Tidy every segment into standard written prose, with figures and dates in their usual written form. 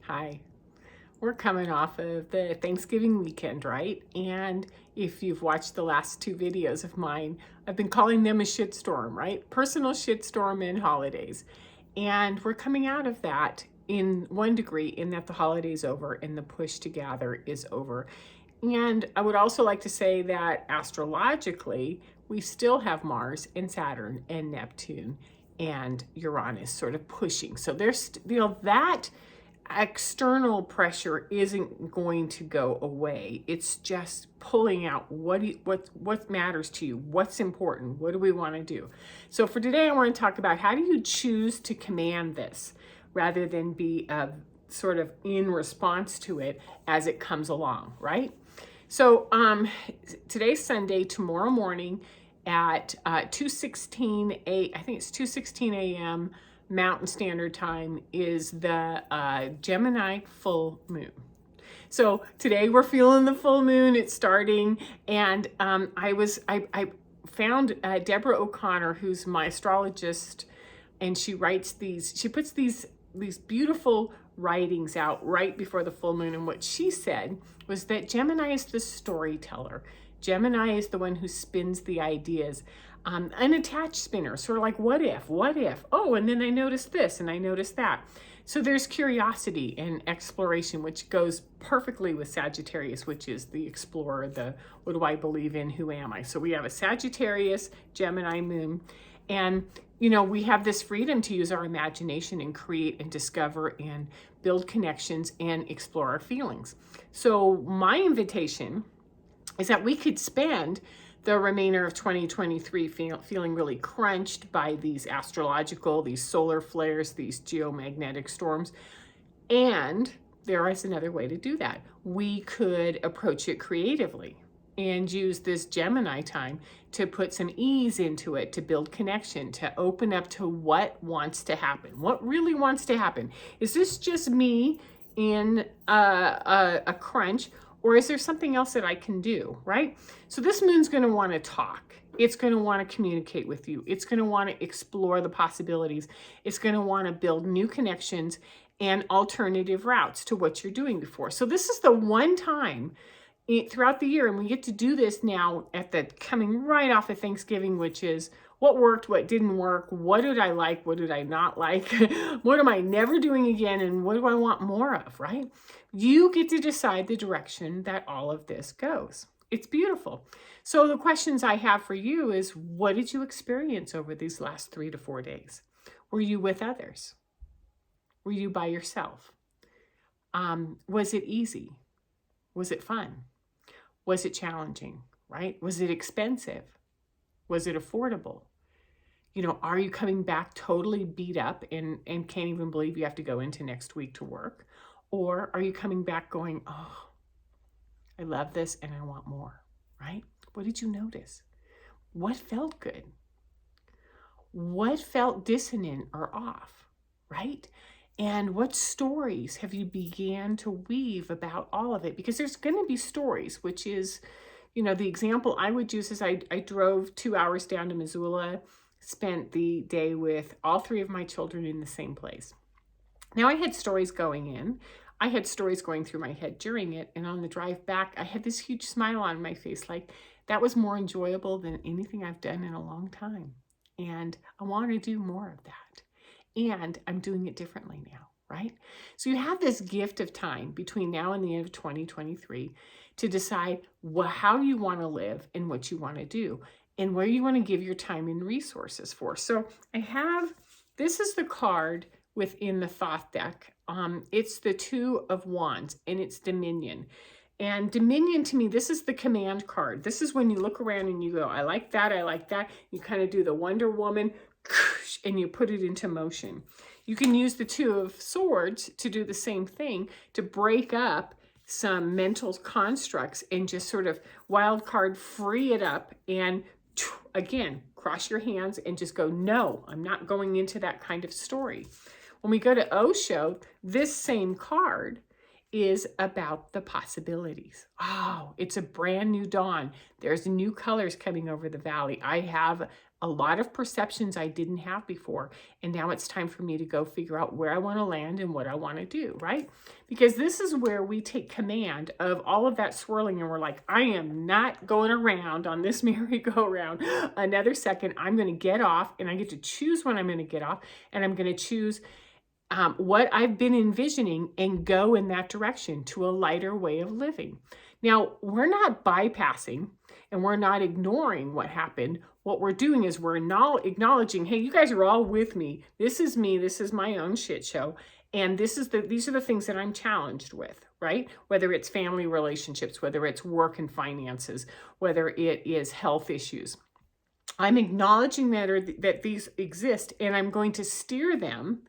Hi. We're coming off of the Thanksgiving weekend, right? And if you've watched the last two videos of mine, I've been calling them a shitstorm, right? Personal shitstorm and holidays. And we're coming out of that in one degree in that the holiday's over and the push to gather is over. And I would also like to say that astrologically, we still have Mars and Saturn and Neptune and Uranus sort of pushing. So there's, that external pressure isn't going to go away. It's just pulling out what matters to you, what's important, what do we want to do. So for today, I want to talk about how do you choose to command this rather than be sort of in response to it as it comes along, right? So today's Sunday. Tomorrow morning at 2:16 I think it's 2:16 a.m. Mountain Standard Time is the Gemini full moon. So today we're feeling the full moon. It's starting, and I found Deborah O'Connor, who's my astrologist, and she puts these beautiful writings out right before the full moon. And what she said was that Gemini is the storyteller. Gemini is the one who spins the ideas. An attached spinner, sort of like what if, oh, and then I noticed this and I noticed that. So there's curiosity and exploration, which goes perfectly with Sagittarius, which is the explorer, the what do I believe in, who am I? So we have a Sagittarius, Gemini moon, and we have this freedom to use our imagination and create and discover and build connections and explore our feelings. So my invitation is that we could spend the remainder of 2023 feeling really crunched by these these solar flares, these geomagnetic storms. And there is another way to do that. We could approach it creatively and use this Gemini time to put some ease into it, to build connection, to open up to what wants to happen. What really wants to happen? Is this just me in a crunch? Or is there something else that I can do, right? So this moon's going to want to talk. It's going to want to communicate with you. It's going to want to explore the possibilities. It's going to want to build new connections and alternative routes to what you're doing before. So this is the one time throughout the year, and we get to do this now at the coming right off of Thanksgiving, which is what worked, what didn't work, what did I like, what did I not like, what am I never doing again, and what do I want more of, right? You get to decide the direction that all of this goes. It's beautiful. So the questions I have for you is, what did you experience over these last 3 to 4 days? Were you with others? Were you by yourself? Was it easy? Was it fun? Was it challenging, right? Was it expensive? Was it affordable? Are you coming back totally beat up and can't even believe you have to go into next week to work? Or are you coming back going, oh, I love this and I want more, right? What did you notice? What felt good? What felt dissonant or off, right? And what stories have you began to weave about all of it? Because there's going to be stories, which is, the example I would use is I drove 2 hours down to Missoula, spent the day with all 3 of my children in the same place. Now I had stories going in. I had stories going through my head during it. And on the drive back, I had this huge smile on my face. Like that was more enjoyable than anything I've done in a long time. And I want to do more of that. And I'm doing it differently now, right? So you have this gift of time between now and the end of 2023 to decide how you want to live and what you want to do and where you want to give your time and resources for. So this is the card within the Thoth deck. It's the 2 of Wands and it's Dominion. And Dominion, to me, this is the command card. This is when you look around and you go, I like that, I like that. You kind of do the Wonder Woman and you put it into motion. You can use the 2 of Swords to do the same thing, to break up some mental constructs and just sort of wild card free it up and again, cross your hands and just go, no, I'm not going into that kind of story. When we go to Osho, this same card is about the possibilities. Oh, it's a brand new dawn. There's new colors coming over the valley. I have a lot of perceptions I didn't have before. And now it's time for me to go figure out where I want to land and what I want to do, right? Because this is where we take command of all of that swirling and we're like, I am not going around on this merry-go-round another second. I'm going to get off, and I get to choose when I'm going to get off, and I'm going to choose what I've been envisioning and go in that direction to a lighter way of living. Now, we're not bypassing and we're not ignoring what happened. What we're doing is we're acknowledging, hey, you guys are all with me. This is me. This is my own shit show. And these are the things that I'm challenged with, right? Whether it's family relationships, whether it's work and finances, whether it is health issues. I'm acknowledging that these exist, and I'm going to steer them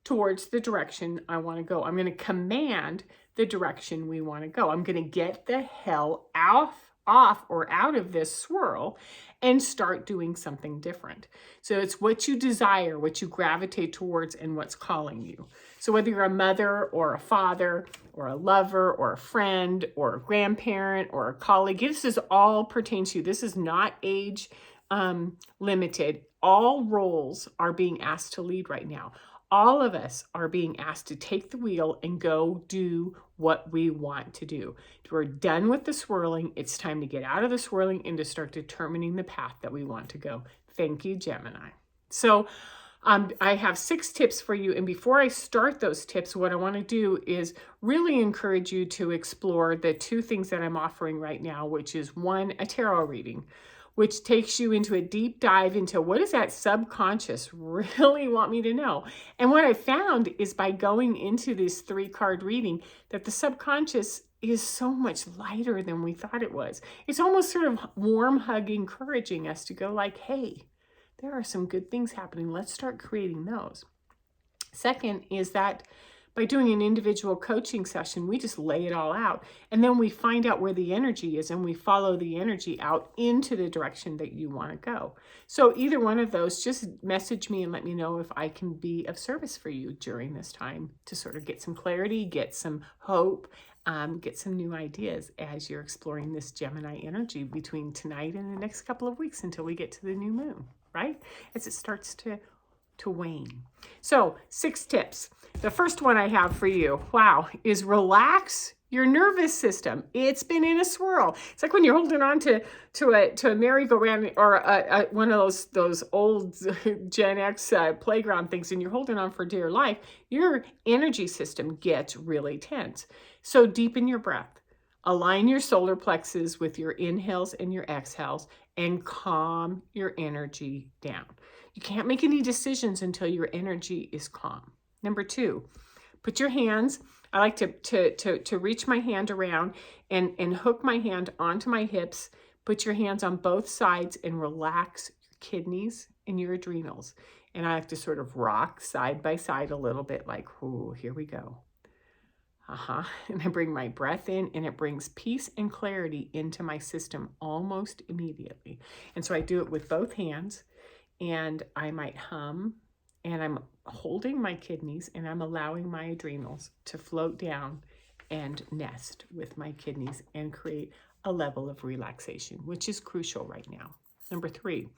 towards the direction I want to go. I'm going to command the direction we want to go. I'm going to get the hell off or out of this swirl and start doing something different. So it's what you desire, what you gravitate towards, and what's calling you. So whether you're a mother or a father or a lover or a friend or a grandparent or a colleague, this is all pertains to you. This is not age limited. All roles are being asked to lead right now. All of us are being asked to take the wheel and go do what we want to do. We're done with the swirling. It's time to get out of the swirling and to start determining the path that we want to go. Thank you, Gemini. So I have 6 tips for you. And before I start those tips, what I want to do is really encourage you to explore the 2 things that I'm offering right now, which is 1, a tarot reading, which takes you into a deep dive into what does that subconscious really want me to know. And what I found is by going into this 3-card reading that the subconscious is so much lighter than we thought it was. It's almost sort of warm hug encouraging us to go like, hey, there are some good things happening. Let's start creating those. Second is that by doing an individual coaching session, we just lay it all out. And then we find out where the energy is and we follow the energy out into the direction that you want to go. So either one of those, just message me and let me know if I can be of service for you during this time to sort of get some clarity, get some hope, get some new ideas as you're exploring this Gemini energy between tonight and the next couple of weeks until we get to the new moon, right? As it starts to wane. So 6 tips. The first one I have for you, wow, is relax your nervous system. It's been in a swirl. It's like when you're holding on to a merry-go-round or one of those old Gen X playground things, and you're holding on for dear life. Your energy system gets really tense. So deepen your breath. Align your solar plexus with your inhales and your exhales and calm your energy down. You can't make any decisions until your energy is calm. Number 2, put your hands, I like to reach my hand around and hook my hand onto my hips. Put your hands on both sides and relax your kidneys and your adrenals. And I have to sort of rock side by side a little bit like, ooh, here we go. And I bring my breath in and it brings peace and clarity into my system almost immediately. And so I do it with both hands and I might hum and I'm holding my kidneys and I'm allowing my adrenals to float down and nest with my kidneys and create a level of relaxation, which is crucial right now. Number 3,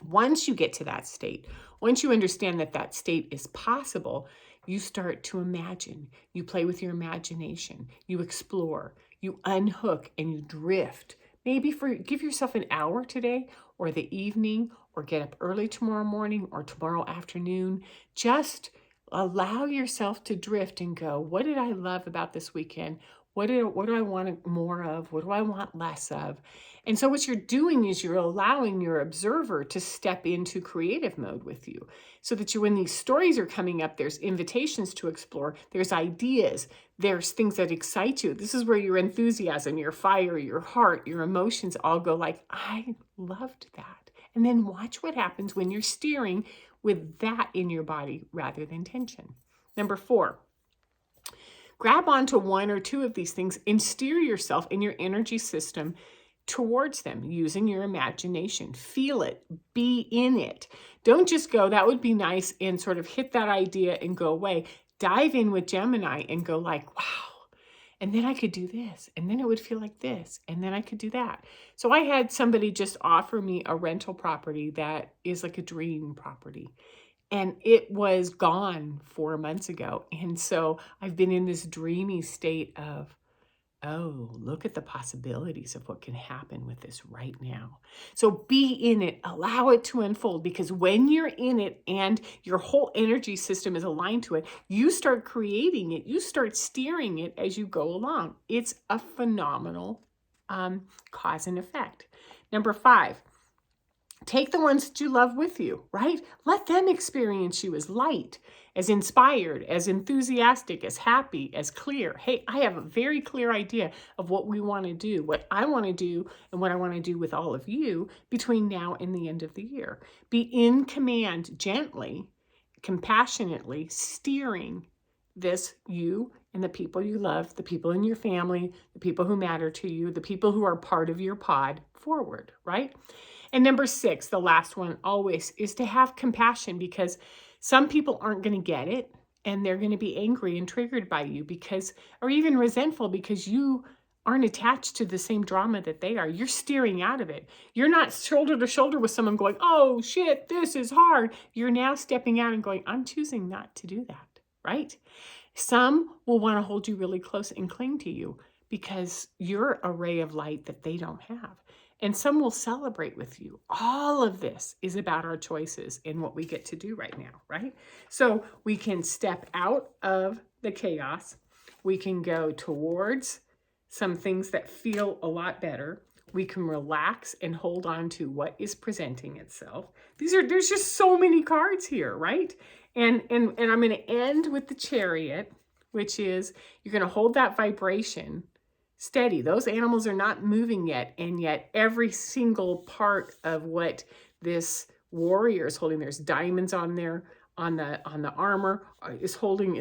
once you get to that state, once you understand that that state is possible, you start to imagine. You play with your imagination. You explore. You unhook and you drift. Maybe give yourself an hour today or the evening or get up early tomorrow morning or tomorrow afternoon. Just allow yourself to drift and go, what did I love about this weekend? What do I want more of? What do I want less of? And so what you're doing is you're allowing your observer to step into creative mode with you so that when these stories are coming up, there's invitations to explore, there's ideas, there's things that excite you. This is where your enthusiasm, your fire, your heart, your emotions all go like, I loved that. And then watch what happens when you're steering with that in your body rather than tension. Number 4, grab onto 1 or 2 of these things and steer yourself in your energy system towards them using your imagination. Feel it, be in it. Don't just go, that would be nice, and sort of hit that idea and go away. Dive in with Gemini and go like, wow. and then I could do this, and then it would feel like this, and then I could do that. So I had somebody just offer me a rental property that is like a dream property, and it was gone 4 months ago. And so I've been in this dreamy state of, oh, look at the possibilities of what can happen with this right now. So be in it, allow it to unfold, because when you're in it and your whole energy system is aligned to it, you start creating it, you start steering it as you go along. It's a phenomenal cause and effect. Number 5, take the ones that you love with you, right? Let them experience you as light, as inspired, as enthusiastic, as happy, as clear. Hey, I have a very clear idea of what we want to do, what I want to do, and what I want to do with all of you between now and the end of the year. Be in command, gently, compassionately steering this, you and the people you love, the people in your family, the people who matter to you, the people who are part of your pod forward, right? And number 6, the last one always, is to have compassion, because some people aren't going to get it, and they're going to be angry and triggered by you because, or even resentful because you aren't attached to the same drama that they are. You're steering out of it. You're not shoulder to shoulder with someone going, oh shit, this is hard. You're now stepping out and going, I'm choosing not to do that, right? Some will want to hold you really close and cling to you because you're a ray of light that they don't have. And some will celebrate with you. All of this is about our choices and what we get to do right now, right? So we can step out of the chaos. We can go towards some things that feel a lot better. We can relax and hold on to what is presenting itself. There's just so many cards here, right? And I'm going to end with the Chariot, which is you're going to hold that vibration steady. Those animals are not moving yet, and yet every single part of what this warrior is holding, there's diamonds on there, on the armor, is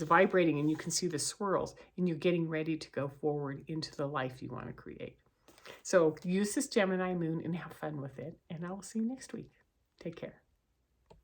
vibrating, and you can see the swirls, and you're getting ready to go forward into the life you want to create. So use this Gemini moon and have fun with it, and I will see you next week. Take care.